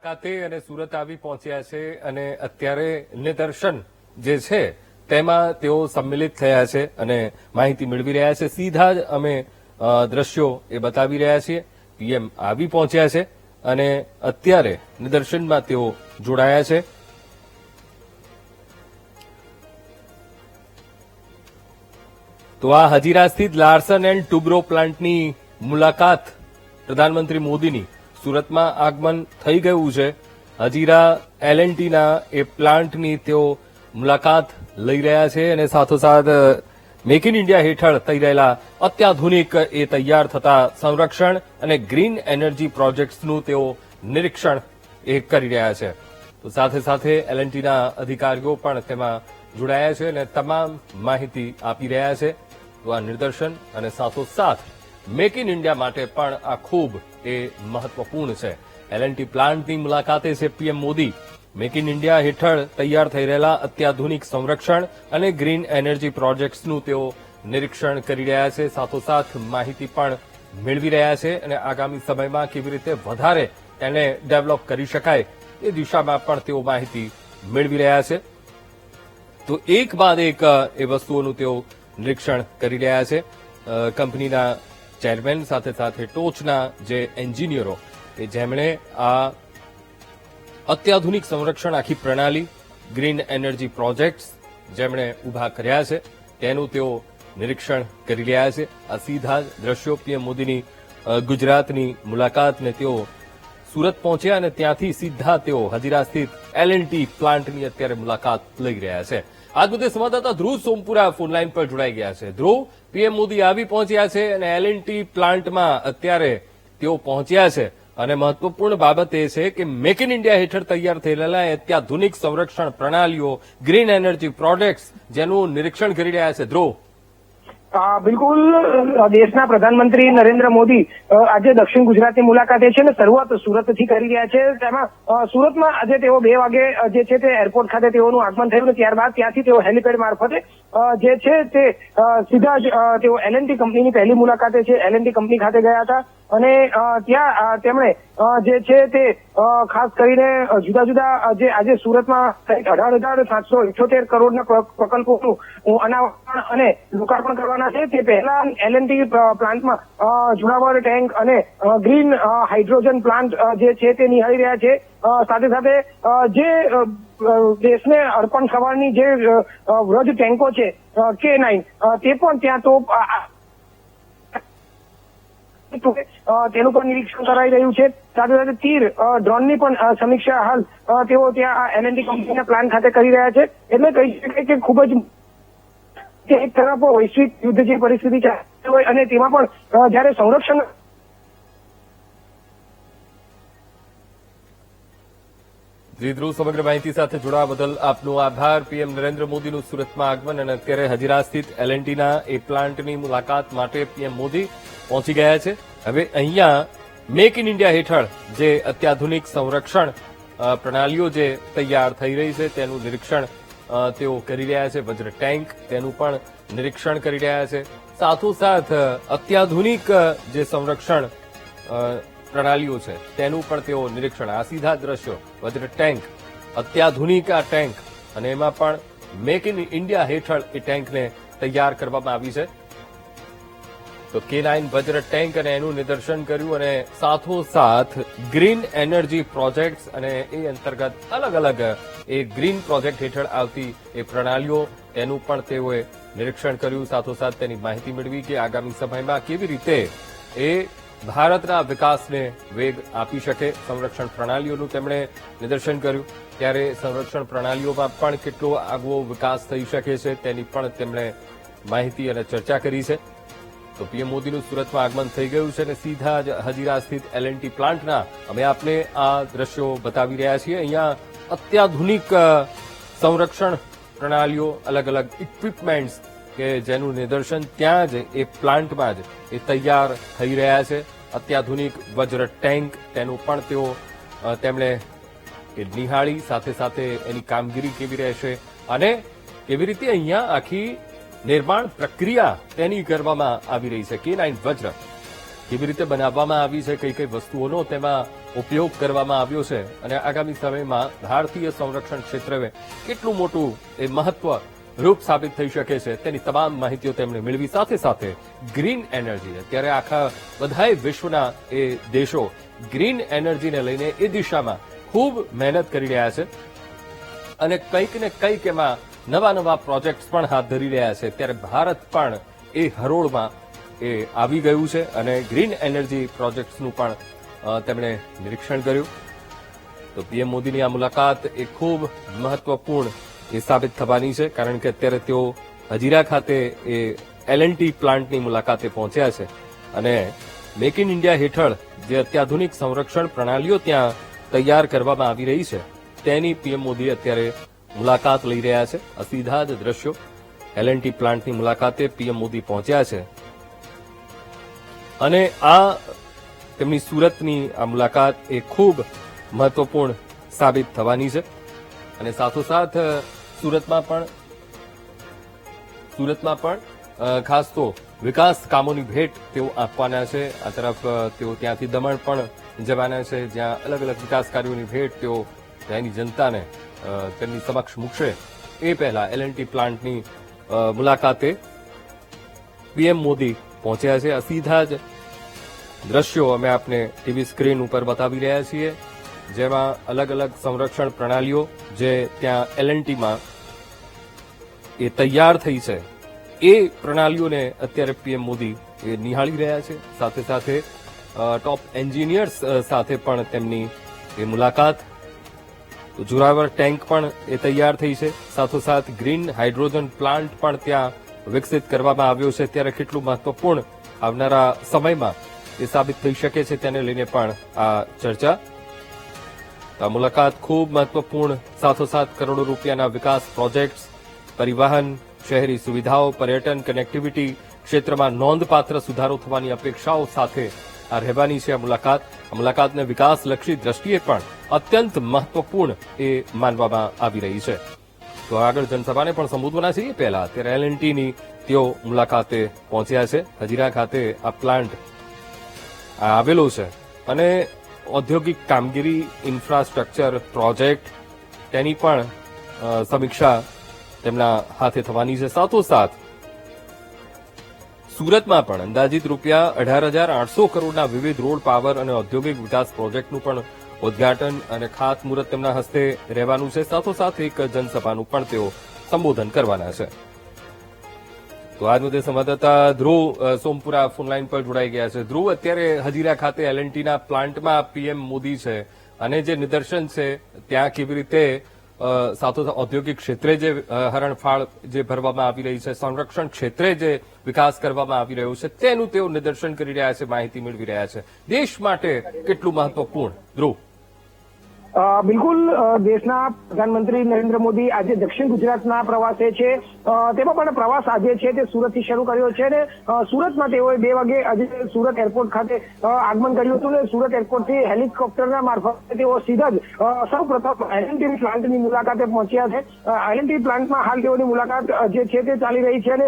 ખાતે અને સુરત આવી પહોંચ્યા છે અને અત્યારે નિદર્શન જે છે તેમાં તેઓ સંમિલિત થયા છે અને માહિતી મેળવી રહ્યા છે. સીધા જ અમે દ્રશ્યો એ બતાવી રહ્યા છીએ. પીએમ આવી પહોંચ્યા છે અને અત્યારે નિદર્શનમાં તેઓ જોડાયા છે. તો આ હજીરા સ્થિત લાર્સન એન્ડ ટુબ્રો પ્લાન્ટની મુલાકાત પ્રધાનમંત્રી મોદીની સુરતમાં આગમન થઈ ગયું છે. હજીરા એલએનટીના એ પ્લાન્ટની તેઓ મુલાકાત લઈ રહ્યા છે અને સાથોસાથ મેક ઇન ઇન્ડિયા હેઠળ થઈ રહેલા અત્યાધુનિક એ તૈયાર થતા સંરક્ષણ અને ગ્રીન એનર્જી પ્રોજેક્ટ્સનું તેઓ નિરીક્ષણ એ કરી રહ્યા છે. તો સાથે સાથે એલએનટીના અધિકારીઓ પણ તેમાં જોડાયા છે અને તમામ માહિતી આપી રહ્યા છે. તો આ નિદર્શન અને સાથોસાથ મેક ઇન ઇન્ડિયા માટે પણ આ ખૂબ એ મહત્વપૂર્ણ છે. એલએનટી પ્લાન્ટની મુલાકાતે છે PM Modi. Make in India હેઠળ તૈયાર થઈ રહેલા અત્યાધુનિક સંરક્ષણ અને ગ્રીન એનર્જી પ્રોજેક્ટ્સનું તેઓ નિરીક્ષણ કરી રહ્યા છે. સાથોસાથ માહિતી પણ મેળવી રહ્યા છે અને આગામી સમયમાં કેવી રીતે વધારે તેને ડેવલપ કરી શકાય એ દિશામાં પણ તેઓ માહિતી મેળવી રહ્યા છે. તો એક બાદ એક એ વસ્તુઓનું તેઓ નિરીક્ષણ કરી રહ્યા છે. કંપનીના ચેરમેન સાથે સાથે ટોચના જે એન્જિનિયરો કે જેમણે આ અત્યાધુનિક સંરક્ષણ આખી પ્રણાલી ગ્રીન એનર્જી પ્રોજેક્ટ્સ જેમણે ઉભા કર્યા છે તેનું તેઓ નિરીક્ષણ કરી રહ્યા છે. આ સીધા જ દ્રશ્યો પીએમ મોદીની ગુજરાતની મુલાકાતને તેઓ સુરત પહોંચ્યા અને ત્યાંથી સીધા તેઓ હજીરા સ્થિત એલએનટી પ્લાન્ટની અત્યારે મુલાકાત લઈ રહ્યા છે. આજ મુદ્દે સંવાદદાતા ધ્રુવ સોમપુરા ફોનલાઈન પર જોડાઈ ગયા છે. ધ્રુવ, પીએમ મોદી આવી પહોંચ્યા છે અને એલએનટી પ્લાન્ટમાં અત્યારે તેઓ પહોંચ્યા છે અને મહત્વપૂર્ણ બાબત એ છે કે મેક ઇન ઇન્ડિયા હેઠળ તૈયાર થયેલા અત્યાધુનિક સંરક્ષણ પ્રણાલીઓ ગ્રીન એનર્જી પ્રોજેક્ટ્સ જેનું નિરીક્ષણ કરી રહ્યા છે. ધ્રુવ, બિલકુલ, દેશના પ્રધાનમંત્રી નરેન્દ્ર મોદી આજે દક્ષિણ ગુજરાતની મુલાકાતે છે અને શરૂઆત સુરતથી કરી રહ્યા છે. તેમાં સુરતમાં આજે તેઓ 2 વાગે જે છે તે એરપોર્ટ ખાતે તેઓનું આગમન થયું અને ત્યારબાદ ત્યાંથી તેઓ હેલિપેડ મારફતે જે છે તે સીધા જ તેઓ એલએનટી કંપનીની પહેલી મુલાકાતે છે એલએનટી કંપની ખાતે ગયા હતા અને ત્યાં તેમણે જે છે તે ખાસ કરીને જુદા જુદા જે આજે સુરતમાં 18,778 કરોડના પ્રકલ્પોનું અનાવરણ અને લોકાર્પણ કરવાના છે. તે પહેલા એલએનટી પ્લાન્ટમાં જુનાગઢ ટેન્ક અને ગ્રીન હાઇડ્રોજન પ્લાન્ટ જે છે તે નિહાળી રહ્યા છે. સાથે સાથે જે દેશને અર્પણ થવાની જે વ્રજ ટેન્કો છે K9 તે પણ ત્યાં તો તેનું પણ નિરીક્ષણ કરાઈ રહ્યું છે. સાથે સાથે તીર ડ્રોનની પણ સમીક્ષા હાલ તેઓ ત્યાં એલએનટી કંપનીના પ્લાન ખાતે કરી રહ્યા છે. એટલે કહી શકાય કે ખૂબ જ એક તરફ વૈશ્વિક યુદ્ધ જેવી પરિસ્થિતિ ચાલતી હોય અને તેમાં પણ જયારે સંરક્ષણ ધ્રુવ, સમગ્ર માહિતી સાથે જોડાવા બદલ આપનો આભાર. પીએમ નરેન્દ્ર મોદીનું સુરતમાં આગમન અને અત્યારે હજીરા સ્થિત એલએનટીના એ પ્લાન્ટની મુલાકાત માટે પીએમ મોદી પહોંચી ગયા છે. હવે અહીંયા મેક ઇન ઇન્ડિયા હેઠળ જે અત્યાધુનિક સંરક્ષણ પ્રણાલીઓ જે તૈયાર થઈ રહી છે તેનું નિરીક્ષણ તેઓ કરી રહ્યા છે. વજ્ર ટેન્ક તેનું પણ નિરીક્ષણ કરી રહ્યા છે. સાથોસાથ અત્યાધુનિક જે સંરક્ષણ પ્રણાલીઓ છે તેનું પણ તેઓ નિરીક્ષણ. આ સીધા દ્રશ્યો વજ્ર ટેન્ક, અત્યાધુનિક આ ટેન્ક અને એમાં પણ મેક ઇન ઇન્ડિયા હેઠળ એ ટેન્કને તૈયાર કરવામાં આવી છે. તો K9 વજ્ર ટેન્ક અને એનું નિદર્શન કર્યું અને સાથોસાથ ગ્રીન એનર્જી પ્રોજેક્ટ્સ અને એ અંતર્ગત અલગ અલગ એ ગ્રીન પ્રોજેક્ટ હેઠળ આવતી એ પ્રણાલીઓ તેનું પણ તેઓએ નિરીક્ષણ કર્યું. સાથોસાથ તેની માહિતી મેળવી કે આગામી સમયમાં કેવી રીતે એ ભારતના વિકાસને વેગ આપી શકે. સંરક્ષણ પ્રણાલીઓનું તેમણે નિદર્શન કર્યું. ત્યારે સંરક્ષણ પ્રણાલીઓમાં પણ કેટલો આગવો વિકાસ થઈ શકે છે તેની પણ તેમણે માહિતી અને ચર્ચા કરી છે. તો પીએમ મોદીનું સુરતમાં આગમન થઈ ગયું છે અને સીધા જ હજીરા સ્થિત એલએનટી પ્લાન્ટના અમે આપને આ દ્રશ્યો બતાવી રહ્યા છીએ. અહીંયા અત્યાધુનિક સંરક્ષણ પ્રણાલીઓ, અલગ અલગ ઇક્વિપમેન્ટ્સ કે જેનું નિદર્શન ત્યાં જ એ પ્લાન્ટમાં જ એ તૈયાર થઈ રહ્યા છે. અત્યાધુનિક વજ્ર ટેન્ક તેનું પણ તેઓ તેમણે નિહાળી. સાથે સાથે એની કામગીરી કેવી રહેશે અને કેવી રીતે અહીંયા આખી નિર્માણ પ્રક્રિયા તેની કરવામાં આવી રહી છે. K9 વજ્ર કેવી રીતે બનાવવામાં આવી છે, કઈ કઈ વસ્તુઓનો તેમાં ઉપયોગ કરવામાં આવ્યો છે અને આગામી સમયમાં ભારતીય સંરક્ષણ ક્ષેત્રે કેટલું મોટું એ મહત્વ રૂપ સાબિત થઈ શકે છે તેની તમામ માહિતીઓ તેમણે મેળવી. સાથે સાથે ગ્રીન એનર્જી, અત્યારે આખા બધાય વિશ્વના એ દેશો ગ્રીન એનર્જીને લઈને એ દિશામાં ખૂબ મહેનત કરી રહ્યા છે અને કંઈક ને કંઈક એમાં નવા નવા પ્રોજેક્ટ્સ પણ હાથ ધરી રહ્યા છે. ત્યારે ભારત પણ એ હરોળમાં એ આવી ગયું છે અને ગ્રીન એનર્જી પ્રોજેક્ટ્સનું પણ તેમણે નિરીક્ષણ કર્યું. તો પીએમ મોદીની આ મુલાકાત એ ખૂબ મહત્વપૂર્ણ એ સાબિત થવાની છે, કારણ કે અત્યારે તેઓ હજીરા ખાતે એ L&T પ્લાન્ટની મુલાકાતે પહોંચ્યા છે અને મેક ઇન ઇન્ડિયા હેઠળ જે અત્યાધુનિક સંરક્ષણ પ્રણાલીઓ ત્યાં તૈયાર કરવામાં આવી રહી છે તેની પીએમ મોદી અત્યારે મુલાકાત લઈ રહ્યા છે. આ સીધા જ દ્રશ્યો L&T પ્લાન્ટની મુલાકાતે પીએમ મોદી પહોંચ્યા છે અને આ તેમની સુરતની આ મુલાકાત એ ખૂબ મહત્વપૂર્ણ સાબિત થવાની છે અને સાથોસાથ સુરતમાં પણ ખાસ તો વિકાસ કામોની ભેટ તેઓ આપવાના છે. આ તરફ તેઓ ત્યાંથી દમણ પણ જવાના છે, જ્યાં અલગ અલગ વિકાસ કાર્યોની ભેટ તેઓ ત્યાંની જનતાને તેમની સમક્ષ મૂકશે. એ પહેલા L&T પ્લાન્ટની મુલાકાતે પીએમ મોદી પહોંચ્યા છે. આ સીધા જ દ્રશ્યો અમે આપને ટીવી સ્ક્રીન ઉપર બતાવી રહ્યા છીએ, જેમાં અલગ અલગ સંરક્ષણ પ્રણાલીઓ જે ત્યાં L&Tમાં એ તૈયાર થઈ છે એ પ્રણાલીઓને અત્યારે પીએમ મોદી એ નિહાળી રહ્યા છે. સાથે સાથે ટોપ એન્જિનિયર્સ સાથે પણ તેમની એ મુલાકાત. જોરાવર ટેન્ક પણ એ તૈયાર થઈ છે, સાથોસાથ ગ્રીન હાઇડ્રોજન પ્લાન્ટ પણ ત્યાં વિકસિત કરવામાં આવ્યો છે. ત્યારે કેટલું મહત્વપૂર્ણ આવનારા સમયમાં એ સાબિત થઈ શકે છે તેને લઈને પણ આ ચર્ચા. આ મુલાકાત ખૂબ મહત્વપૂર્ણ, સાથોસાથ કરોડો રૂપિયાના વિકાસ પ્રોજેક્ટ્સ, પરિવહન, શહેરી સુવિધાઓ, પર્યટન, કનેક્ટિવિટી ક્ષેત્રમાં નોંધપાત્ર સુધારો થવાની અપેક્ષાઓ સાથે આ રહેવાની છે આ મુલાકાત. આ મુલાકાતને વિકાસલક્ષી દ્રષ્ટિએ પણ અત્યંત મહત્વપૂર્ણ એ માનવામાં આવી રહી છે. તો આગળ જનસભાને પણ સંબોધવાના છે. એ પહેલા અત્યારે L&Tની તેઓ મુલાકાતે પહોંચ્યા છે. હજીરા ખાતે આ પ્લાન્ટ આવેલો છે અને ઔદ્યોગિક કામગીરી, ઇન્ફ્રાસ્ટ્રક્ચર પ્રોજેક્ટ તેની પણ સમીક્ષા તેમના હાથે થવાની છે. સાથોસાથ સુરતમાં પણ અંદાજિત રૂપિયા 18,800 કરોડના વિવિધ રોડ, પાવર અને ઔદ્યોગિક વિકાસ પ્રોજેક્ટનું પણ ઉદઘાટન અને ખાતમુહૂર્ત તેમના હસ્તે રહેવાનું છે. સાથોસાથ એક જનસભાનું પણ તેઓ સંબોધન કરવાના છે. તો આજ મુદ્દે સંવાદદાતા ધ્રુવ સોમપુરા ફોનલાઈન પર જોડાઈ ગયા છે. ધ્રુવ, અત્યારે હજીરા ખાતે L&Tના પ્લાન્ટમાં પીએમ મોદી છે અને જે નિદર્શન છે ત્યાં કેવી રીતે સાથોસાથ ઔદ્યોગિક ક્ષેત્રે જે હરણફાળ જે ભરવામાં આવી રહી છે, સંરક્ષણ ક્ષેત્રે જે વિકાસ કરવામાં આવી રહ્યો છે તેનું તેઓ નિદર્શન કરી રહ્યા છે, માહિતી મેળવી રહ્યા છે. દેશ માટે કેટલું મહત્વપૂર્ણ, ધ્રુવ? બિલકુલ, દેશના પ્રધાનમંત્રી નરેન્દ્ર મોદી આજે દક્ષિણ ગુજરાતના પ્રવાસે છે. તેમાં પણ પ્રવાસ આજે છે તે સુરતથી શરૂ કર્યો છે અને સુરતમાં તેઓએ 2 વાગે આજે સુરત એરપોર્ટ ખાતે આગમન કર્યું હતું અને સુરત એરપોર્ટથી હેલિકોપ્ટરના મારફતે તેઓ સીધા જ સૌપ્રથમ L&T પ્લાન્ટની મુલાકાતે પહોંચ્યા છે. L&T પ્લાન્ટમાં હાલ તેઓની મુલાકાત જે છે તે ચાલી રહી છે અને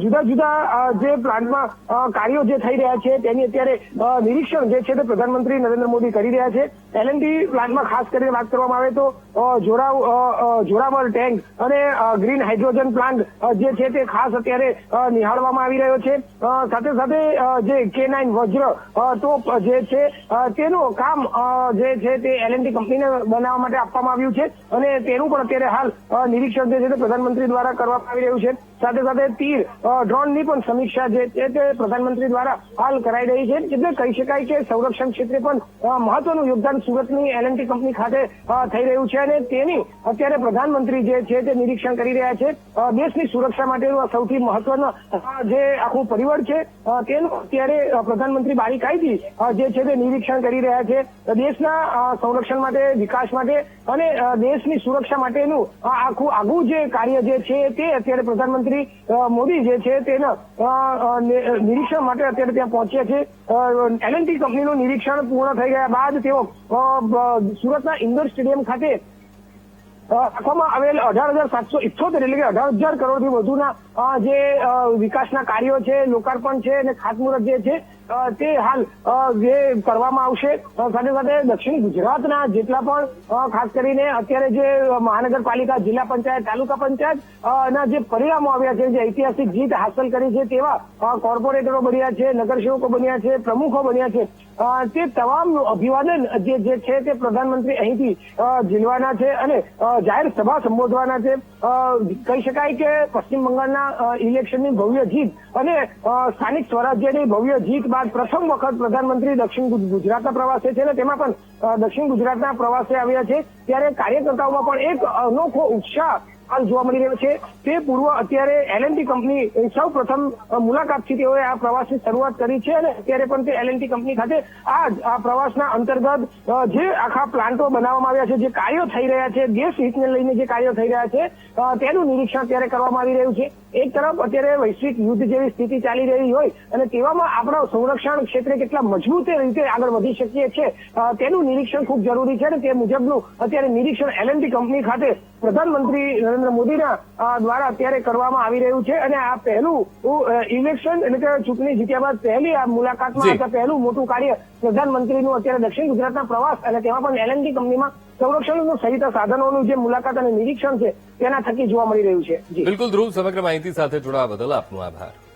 જુદા જુદા જે પ્લાન્ટમાં કાર્યો જે થઈ રહ્યા છે તેની અત્યારે નિરીક્ષણ જે છે તે પ્રધાનમંત્રી નરેન્દ્ર મોદી કરી રહ્યા છે. L&T પ્લાન્ટમાં ખાસ કરીને વાત કરવામાં આવે તો જોરાવર ટેન્ક અને ગ્રીન હાઇડ્રોજન પ્લાન્ટ જે છે તે ખાસ અત્યારે નિહાળવામાં આવી રહ્યો છે. સાથે સાથે જે K9 વજ્ર તોપ જે છે તેનું કામ જે છે તે L&T કંપનીને બનાવવા માટે આપવામાં આવ્યું છે અને તેનું પણ અત્યારે હાલ નિરીક્ષણ જે છે તે પ્રધાનમંત્રી દ્વારા કરવામાં આવી રહ્યું છે. સાથે સાથે તીર ડ્રોનની પણ સમીક્ષા જે છે તે પ્રધાનમંત્રી દ્વારા હાલ કરાઈ રહી છે. એટલે કહી શકાય કે સંરક્ષણ ક્ષેત્રે પણ મહત્વનું યોગદાન સુરતની L&T કંપની ખાતે થઈ રહ્યું છે અને તેની અત્યારે પ્રધાનમંત્રી જે છે તે નિરીક્ષણ કરી રહ્યા છે. દેશની સુરક્ષા માટેનું સૌથી મહત્વનું જે આખું પરિબળ છે તેનું અત્યારે પ્રધાનમંત્રી બારીકાઈથી જે છે તે નિરીક્ષણ કરી રહ્યા છે. દેશના સંરક્ષણ માટે, વિકાસ માટે અને દેશની સુરક્ષા માટેનું આખું આગવું જે કાર્ય જે છે તે અત્યારે પ્રધાનમંત્રી મોદી જે છે તેના નિરીક્ષણ માટે અત્યારે ત્યાં પહોંચ્યા છે. L&T કંપનીનું નિરીક્ષણ પૂર્ણ થઈ ગયા બાદ તેઓ સુરતના ઇન્ડોર સ્ટેડિયમ ખાતે રાખવામાં આવેલ 18,778 એટલે કે 18,000 કરોડથી વધુના જે વિકાસના કાર્યો છે, લોકાર્પણ છે અને ખાતમુહૂર્ત જે છે તે હાલ જે કરવામાં આવશે. સાથે સાથે દક્ષિણ ગુજરાતના જેટલા પણ ખાસ કરીને અત્યારે જે મહાનગરપાલિકા, જિલ્લા પંચાયત, તાલુકા પંચાયત ના જે પરિણામો આવ્યા છે, જે ઐતિહાસિક જીત હાંસલ કરી છે તેવા કોર્પોરેટરો બન્યા છે, નગરસેવકો બન્યા છે, પ્રમુખો બન્યા છે, તે તમામ અભિવાદન જે છે તે પ્રધાનમંત્રી અહીંથી ઝીલવાના છે અને જાહેર સભા સંબોધવાના છે. કહી શકાય કે પશ્ચિમ બંગાળના ઇલેક્શનની ભવ્ય જીત અને સ્થાનિક સ્વરાજ્યની ભવ્ય જીત બાદ પ્રથમ વખત પ્રધાનમંત્રી દક્ષિણ ગુજરાતના પ્રવાસે છે અને તેમાં પણ દક્ષિણ ગુજરાતના પ્રવાસે આવ્યા છે. ત્યારે કાર્યકર્તાઓમાં પણ એક અનોખો ઉત્સાહ હાલ જોવા મળી રહ્યો છે. તે પૂર્વ અત્યારે L&T કંપની સૌ પ્રથમ મુલાકાતથી તેઓએ આ પ્રવાસની શરૂઆત કરી છે અને અત્યારે પણ તે L&T કંપની ખાતે આ પ્રવાસના અંતર્ગત જે આખા પ્લાન્ટો બનાવવામાં આવ્યા છે, જે કાર્યો થઈ રહ્યા છે, ગેસ હીટને લઈને જે કાર્યો થઈ રહ્યા છે, તેનું નિરીક્ષણ અત્યારે કરવામાં આવી રહ્યું છે. એક તરફ અત્યારે વૈશ્વિક યુદ્ધ જેવી સ્થિતિ ચાલી રહી હોય અને તેવામાં આપણા સંરક્ષણ ક્ષેત્રે કેટલા મજબૂત રીતે આગળ વધી શકીએ છીએ તેનું નિરીક્ષણ ખૂબ જરૂરી છે અને તે મુજબનું અત્યારે નિરીક્ષણ L&T કંપની ખાતે પ્રધાનમંત્રી નરેન્દ્ર મોદીના દ્વારા અત્યારે કરવામાં આવી રહ્યું છે અને આ પહેલું ઇલેક્શન એટલે કે ચૂંટણી જીત્યા બાદ પહેલી આ મુલાકાતમાં આ પહેલું મોટું કાર્ય પ્રધાનમંત્રીનું અત્યારે દક્ષિણ ગુજરાતના પ્રવાસ અને તેમાં પણ L&T કંપનીમાં સંરક્ષણ સહિત સાધનોનું જે મુલાકાત અને નિરીક્ષણ છે તેના થકી જોવા મળી રહ્યું છે. બિલકુલ ધ્રુવ, સમગ્ર માહિતી સાથે જોડાવા બદલ આપનો આભાર.